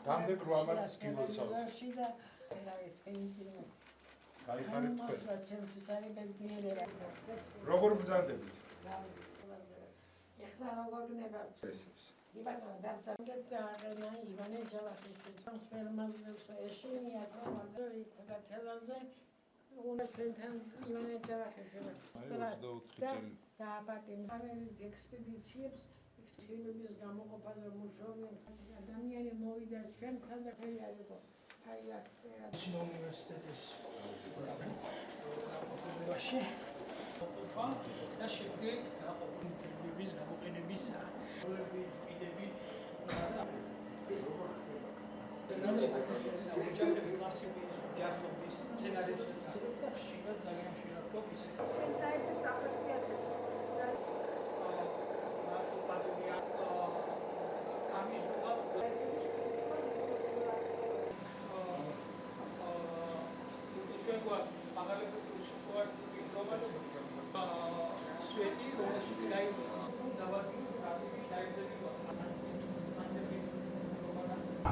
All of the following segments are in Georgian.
Tamdek ruamart skills out. Როგორ ბრძანდებით? ეხლა როგორ გნებავთ? იბატონ დავწერეთ და აღენა ივანე ჯავახიშვილი ტრანსფერმაზე ეშინია თომადორი და თელაზე უნდა ჩვენთან ივანე ჯავახიშვილი და აპატიმარი ექსპედიციებს ექსპედიციების გამოყოფაზე მუშაობენ ადამიანი მოვიდა ჩვენთან და ხეიარიყო აი აქ უნივერსიტეტის დაყოფაში და შემდეგ ინტერვიუების გამოყენებისა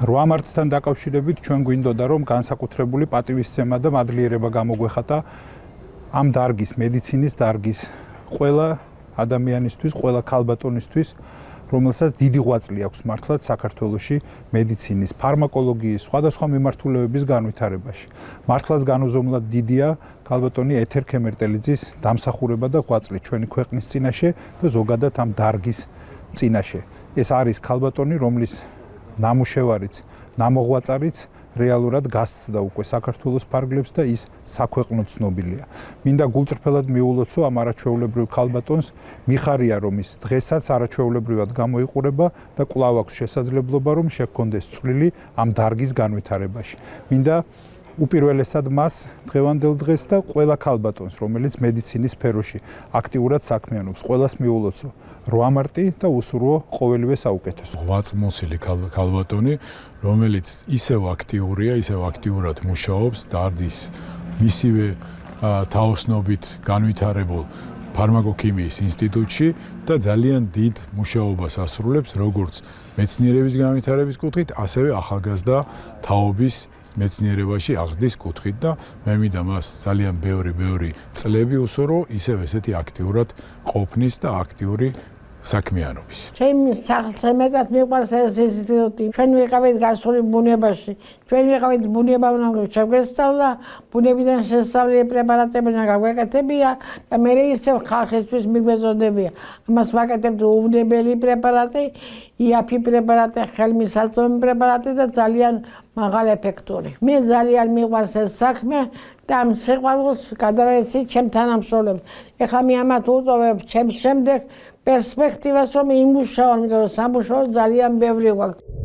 რუამარტთან დაკავშირებით ჩვენ გვინდოდა რომ განსაკუთრებული პატივისცემა და მადლიერება გამოგვეხატა ამ დარგის მედიცინის დარგის ყველა ადამიანისთვის, ყველა ქალბატონისთვის, რომელსაც დიდი ღვაწლი აქვს მართლაც საქართველოში მედიცინის, ფარმაკოლოგიის, სხვადასხვა მიმართულებების განვითარებაში. მართლაც განუზომლად დიდია ქალბატონი ეთერ ქემერტელიძის დამსახურება და ღვაწლი ჩვენი ქვეყნის წინაშე და ზოგადად ამ დარგის წინაშე. ეს არის ქალბატონი, რომლის ნამუშევარიც, ნამოღვაწარიც რეალურად გასცდა უკვე საქართველოს ფარგლებს და ის საქვეყნო ცნობილია. მინდა გულწრფელად მიულოცო ამ არაჩვეულებრივ ქალბატონს, მიხარია რომ ის დღესაც არაჩვეულებრივად გამოიყურება და კვლავ აქვს შესაძლებლობა რომ შეჰქონდეს წვლილი ამ დარგის განვითარებაში. მინდა უპირველესად მას დღევანდელ დღეს და ყველა ქალბატონს, რომელიც მედიცინის სფეროში აქტიურად საქმიანობს, ყველას მიულოცო რუამარტი და უსურვო ყოველივე საუკეთესო. ღვაწლმოსილი ქალბატონი, რომელიც ისევ აქტიურია, ისევ აქტიურად მუშაობს დარდის მისივე თაოსნობით განვითარებულ ფარმაკოქიმიის ინსტიტუტში და ძალიან დიდ მუშაობას ასრულებს როგორც მეცნიერების განვითარების კუთხით, ასევე ახალგაზრდა თაობის მეცნიერებაში აღზრდის კუთხით და მე მინდა მას ძალიან ბევრი წლები უსურვო ისევ ესეთი აქტიურად ყოფნის და აქტიური საქმიანობის. ჩემი სახლზე მეტად მიყვარს ეს ინსტიტუტი. ჩვენ ვიყავით გასული ბუნებაში. ჩვენ ვიყავით ბუნება უნდა შეგვესწავლა, ბუნებიდან შესწავლილი პრეპარატები უნდა გაგვეკეთებია და მე ისევ ხალხისთვის მიგვეწოდებია. ამას ვაკეთებთ უვნებელი პრეპარატი, იაფი პრეპარატი, ხელმისაწვდომი პრეპარატი და ძალიან მაღალ ეფექტური. მე ძალიან მიყვარს ეს საქმე და ამ სიყვარულს გადავეცი ჩემ თანამშრომლებს. ეხლა მე ამათ უწოვებ ჩემს შემდეგ პერსპექტივას რომ იმუშაო, იმიტომ რომ სამუშაო ძალიან ბევრი გვაქვს.